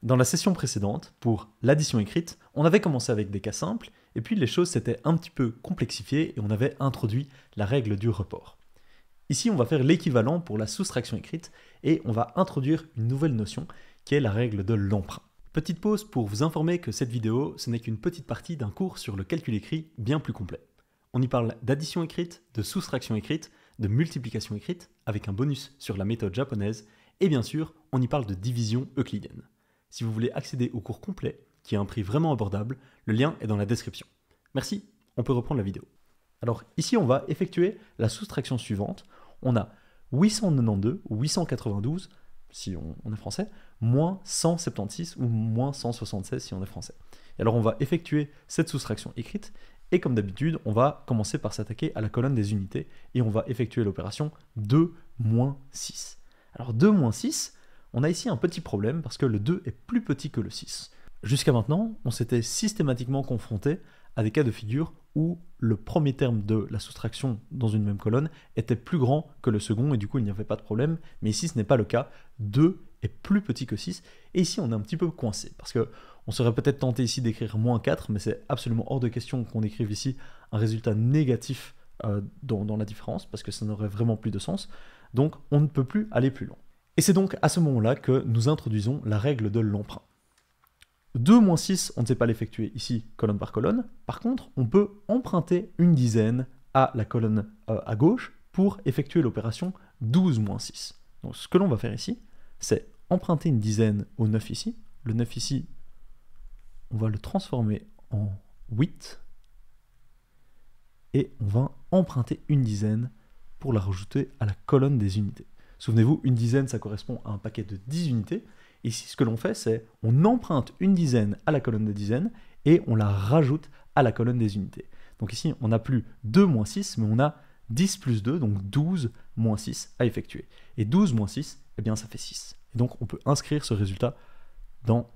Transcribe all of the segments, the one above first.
Dans la session précédente, pour l'addition écrite, on avait commencé avec des cas simples, et puis les choses s'étaient un petit peu complexifiées et on avait introduit la règle du report. Ici, on va faire l'équivalent pour la soustraction écrite et on va introduire une nouvelle notion qui est la règle de l'emprunt. Petite pause pour vous informer que cette vidéo, ce n'est qu'une petite partie d'un cours sur le calcul écrit bien plus complet. On y parle d'addition écrite, de soustraction écrite, de multiplication écrite, avec un bonus sur la méthode japonaise, et bien sûr, on y parle de division euclidienne. Si vous voulez accéder au cours complet, qui a un prix vraiment abordable, le lien est dans la description. Merci, on peut reprendre la vidéo. Alors ici, on va effectuer la soustraction suivante. On a 892 ou 892, si on est français, moins 176 ou moins 176 si on est français. Et alors on va effectuer cette soustraction écrite, et comme d'habitude, on va commencer par s'attaquer à la colonne des unités, et on va effectuer l'opération 2 moins 6. Alors 2 moins 6, on a ici un petit problème parce que le 2 est plus petit que le 6. Jusqu'à maintenant, on s'était systématiquement confronté à des cas de figure où le premier terme de la soustraction dans une même colonne était plus grand que le second et du coup il n'y avait pas de problème, mais ici ce n'est pas le cas, 2 est plus petit que 6 et ici on est un petit peu coincé parce que on serait peut-être tenté ici d'écrire moins 4, mais c'est absolument hors de question qu'on écrive ici un résultat négatif dans la différence parce que ça n'aurait vraiment plus de sens, donc on ne peut plus aller plus loin. Et c'est donc à ce moment-là que nous introduisons la règle de l'emprunt. 2 moins 6, on ne sait pas l'effectuer ici, colonne par colonne. Par contre, on peut emprunter une dizaine à la colonne à gauche pour effectuer l'opération 12 moins 6. Donc ce que l'on va faire ici, c'est emprunter une dizaine au 9 ici. Le 9 ici, on va le transformer en 8. Et on va emprunter une dizaine pour la rajouter à la colonne des unités. Souvenez-vous, une dizaine, ça correspond à un paquet de 10 unités. Ici, ce que l'on fait, c'est on emprunte une dizaine à la colonne des dizaines et on la rajoute à la colonne des unités. Donc ici, on n'a plus 2 moins 6, mais on a 10 plus 2, donc 12 moins 6 à effectuer. Et 12 moins 6, eh bien, ça fait 6. Et donc, on peut inscrire ce résultat dans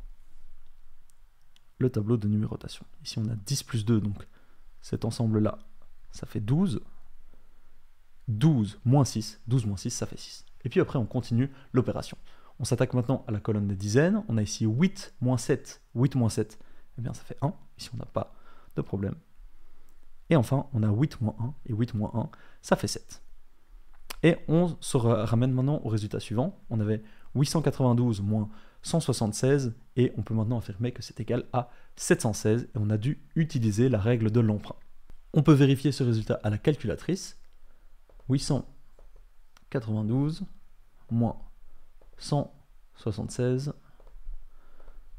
le tableau de numérotation. Ici, on a 10 plus 2, donc cet ensemble-là, ça fait 12. 12 moins 6, ça fait 6. Et puis après, on continue l'opération. On s'attaque maintenant à la colonne des dizaines. On a ici 8 moins 7. 8 moins 7, eh bien ça fait 1. Ici, on n'a pas de problème. Et enfin, on a 8 moins 1. Et 8 moins 1, ça fait 7. Et on se ramène maintenant au résultat suivant. On avait 892 moins 176. Et on peut maintenant affirmer que c'est égal à 716. Et on a dû utiliser la règle de l'emprunt. On peut vérifier ce résultat à la calculatrice. 892 moins 176,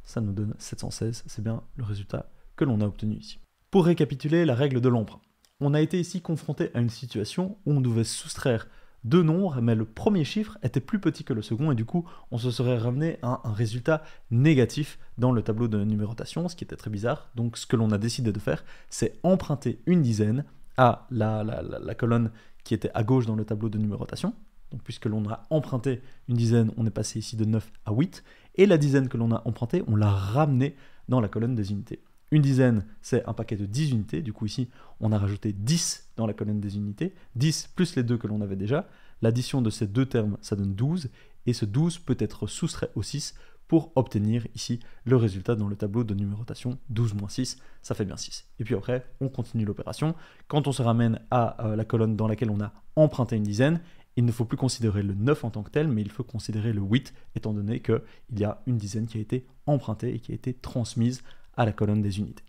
ça nous donne 716, c'est bien le résultat que l'on a obtenu ici. Pour récapituler la règle de l'emprunt, on a été ici confronté à une situation où on devait soustraire deux nombres, mais le premier chiffre était plus petit que le second, et du coup, on se serait ramené à un résultat négatif dans le tableau de numérotation, ce qui était très bizarre. Donc ce que l'on a décidé de faire, c'est emprunter une dizaine à la colonne qui était à gauche dans le tableau de numérotation. Donc, puisque l'on a emprunté une dizaine, on est passé ici de 9 à 8. Et la dizaine que l'on a empruntée, on l'a ramenée dans la colonne des unités. Une dizaine, c'est un paquet de 10 unités. Du coup, ici, on a rajouté 10 dans la colonne des unités. 10 plus les deux que l'on avait déjà. L'addition de ces deux termes, ça donne 12. Et ce 12 peut être soustrait au 6 pour obtenir ici le résultat dans le tableau de numérotation. 12 moins 6, ça fait bien 6. Et puis après, on continue l'opération. Quand on se ramène à la colonne dans laquelle on a emprunté une dizaine, il ne faut plus considérer le 9 en tant que tel, mais il faut considérer le 8, étant donné qu'il y a une dizaine qui a été empruntée et qui a été transmise à la colonne des unités.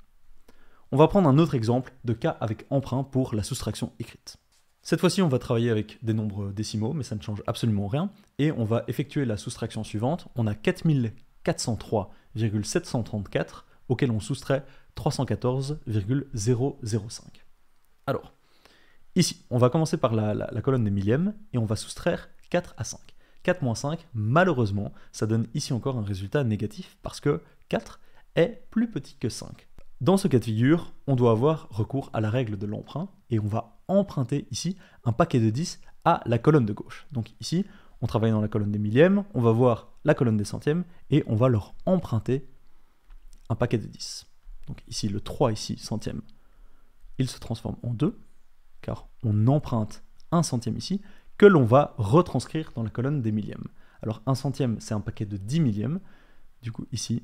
On va prendre un autre exemple de cas avec emprunt pour la soustraction écrite. Cette fois-ci, on va travailler avec des nombres décimaux, mais ça ne change absolument rien, et on va effectuer la soustraction suivante. On a 4403,734, auquel on soustrait 314,005. Alors, ici, on va commencer par la colonne des millièmes et on va soustraire 4 à 5. 4 moins 5, malheureusement, ça donne ici encore un résultat négatif parce que 4 est plus petit que 5. Dans ce cas de figure, on doit avoir recours à la règle de l'emprunt et on va emprunter ici un paquet de 10 à la colonne de gauche. Donc ici, on travaille dans la colonne des millièmes, on va voir la colonne des centièmes et on va leur emprunter un paquet de 10. Donc ici, le 3 ici, centième, il se transforme en 2. Car on emprunte un centième ici, que l'on va retranscrire dans la colonne des millièmes. Alors un centième, c'est un paquet de 10 millièmes, Du coup, ici,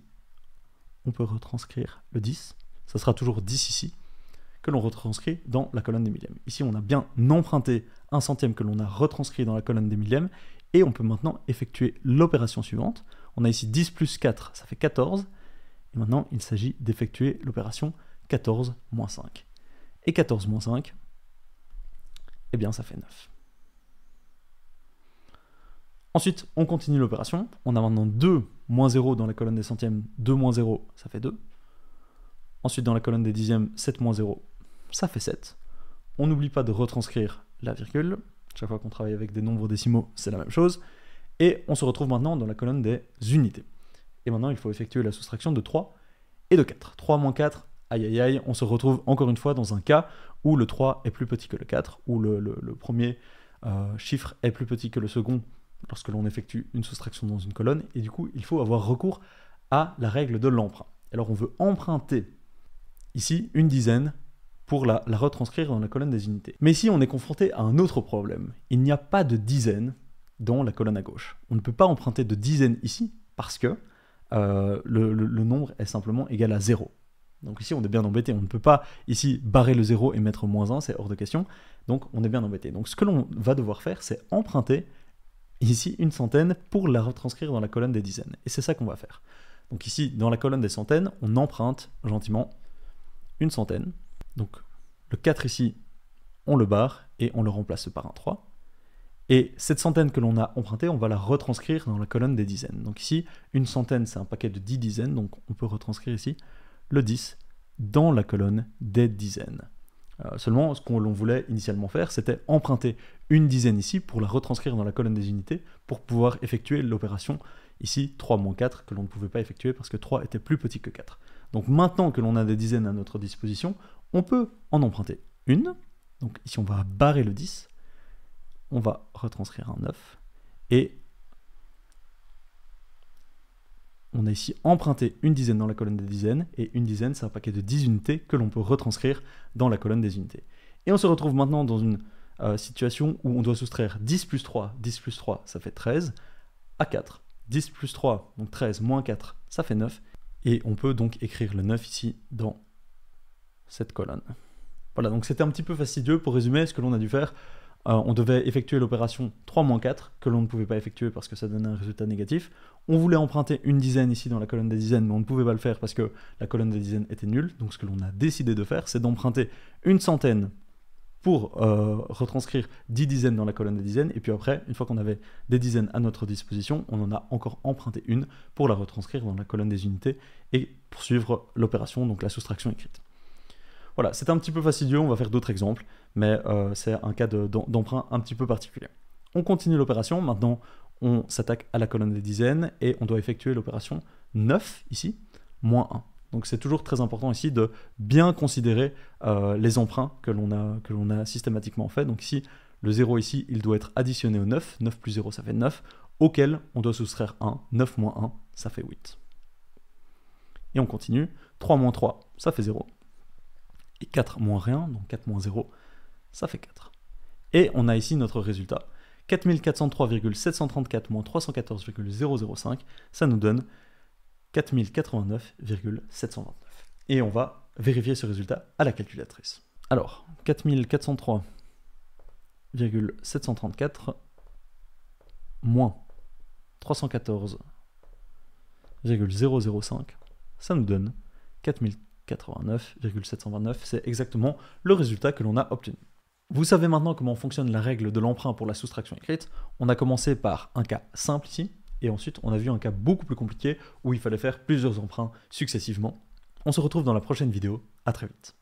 on peut retranscrire le 10. Ça sera toujours 10 ici, que l'on retranscrit dans la colonne des millièmes. Ici, on a bien emprunté un centième que l'on a retranscrit dans la colonne des millièmes, et on peut maintenant effectuer l'opération suivante. On a ici 10 plus 4, ça fait 14, et maintenant, il s'agit d'effectuer l'opération 14 moins 5. Et 14 moins 5, eh bien, ça fait 9. Ensuite, on continue l'opération. On a maintenant 2 moins 0 dans la colonne des centièmes. 2 moins 0, ça fait 2. Ensuite, dans la colonne des dixièmes, 7 moins 0, ça fait 7. On n'oublie pas de retranscrire la virgule. Chaque fois qu'on travaille avec des nombres décimaux, c'est la même chose. Et on se retrouve maintenant dans la colonne des unités. Et maintenant, il faut effectuer la soustraction de 3 et de 4. 3 moins 4, aïe aïe aïe, on se retrouve encore une fois dans un cas où le 3 est plus petit que le 4, où le premier chiffre est plus petit que le second lorsque l'on effectue une soustraction dans une colonne, et du coup, il faut avoir recours à la règle de l'emprunt. Alors, on veut emprunter ici une dizaine pour la retranscrire dans la colonne des unités. Mais ici, on est confronté à un autre problème. Il n'y a pas de dizaine dans la colonne à gauche. On ne peut pas emprunter de dizaine ici, parce que le nombre est simplement égal à 0. Donc ici, on est bien embêté. On ne peut pas ici barrer le 0 et mettre moins 1, c'est hors de question. Donc on est bien embêté. Donc ce que l'on va devoir faire, c'est emprunter ici une centaine pour la retranscrire dans la colonne des dizaines. Et c'est ça qu'on va faire. Donc ici, dans la colonne des centaines, on emprunte gentiment une centaine. Donc le 4 ici, on le barre et on le remplace par un 3. Et cette centaine que l'on a empruntée, on va la retranscrire dans la colonne des dizaines. Donc ici, une centaine, c'est un paquet de 10 dizaines, donc on peut retranscrire ici le 10 dans la colonne des dizaines. Seulement, ce qu'on voulait initialement faire, c'était emprunter une dizaine ici pour la retranscrire dans la colonne des unités pour pouvoir effectuer l'opération ici 3 moins 4 que l'on ne pouvait pas effectuer parce que 3 était plus petit que 4. Donc maintenant que l'on a des dizaines à notre disposition, on peut en emprunter une. Donc ici, on va barrer le 10. On va retranscrire un 9. Et on a ici emprunté une dizaine dans la colonne des dizaines, et une dizaine, c'est un paquet de 10 unités que l'on peut retranscrire dans la colonne des unités. Et on se retrouve maintenant dans une situation où on doit soustraire 10 plus 3, 10 plus 3, ça fait 13, à 4. 10 plus 3, donc 13, moins 4, ça fait 9. Et on peut donc écrire le 9 ici dans cette colonne. Voilà, donc c'était un petit peu fastidieux. Pour résumer, ce que l'on a dû faire, on devait effectuer l'opération 3 moins 4, que l'on ne pouvait pas effectuer parce que ça donnait un résultat négatif. On voulait emprunter une dizaine ici dans la colonne des dizaines, mais on ne pouvait pas le faire parce que la colonne des dizaines était nulle. Donc ce que l'on a décidé de faire, c'est d'emprunter une centaine pour retranscrire 10 dizaines dans la colonne des dizaines. Et puis après, une fois qu'on avait des dizaines à notre disposition, on en a encore emprunté une pour la retranscrire dans la colonne des unités et poursuivre l'opération, donc la soustraction écrite. Voilà, c'est un petit peu fastidieux, on va faire d'autres exemples, mais c'est un cas d'emprunt un petit peu particulier. On continue l'opération, maintenant on s'attaque à la colonne des dizaines et on doit effectuer l'opération 9 ici, moins 1. Donc c'est toujours très important ici de bien considérer les emprunts que l'on a systématiquement fait. Donc ici, le 0 ici, il doit être additionné au 9, 9 plus 0 ça fait 9, auquel on doit soustraire 1, 9 moins 1 ça fait 8. Et on continue, 3 moins 3 ça fait 0. Et 4 moins rien, donc 4 moins 0, ça fait 4. Et on a ici notre résultat. 4403,734 moins 314,005, ça nous donne 4089,729. Et on va vérifier ce résultat à la calculatrice. Alors, 4403,734 moins 314,005, ça nous donne 4089,729, c'est exactement le résultat que l'on a obtenu. Vous savez maintenant comment fonctionne la règle de l'emprunt pour la soustraction écrite. On a commencé par un cas simple ici, et ensuite on a vu un cas beaucoup plus compliqué où il fallait faire plusieurs emprunts successivement. On se retrouve dans la prochaine vidéo, à très vite.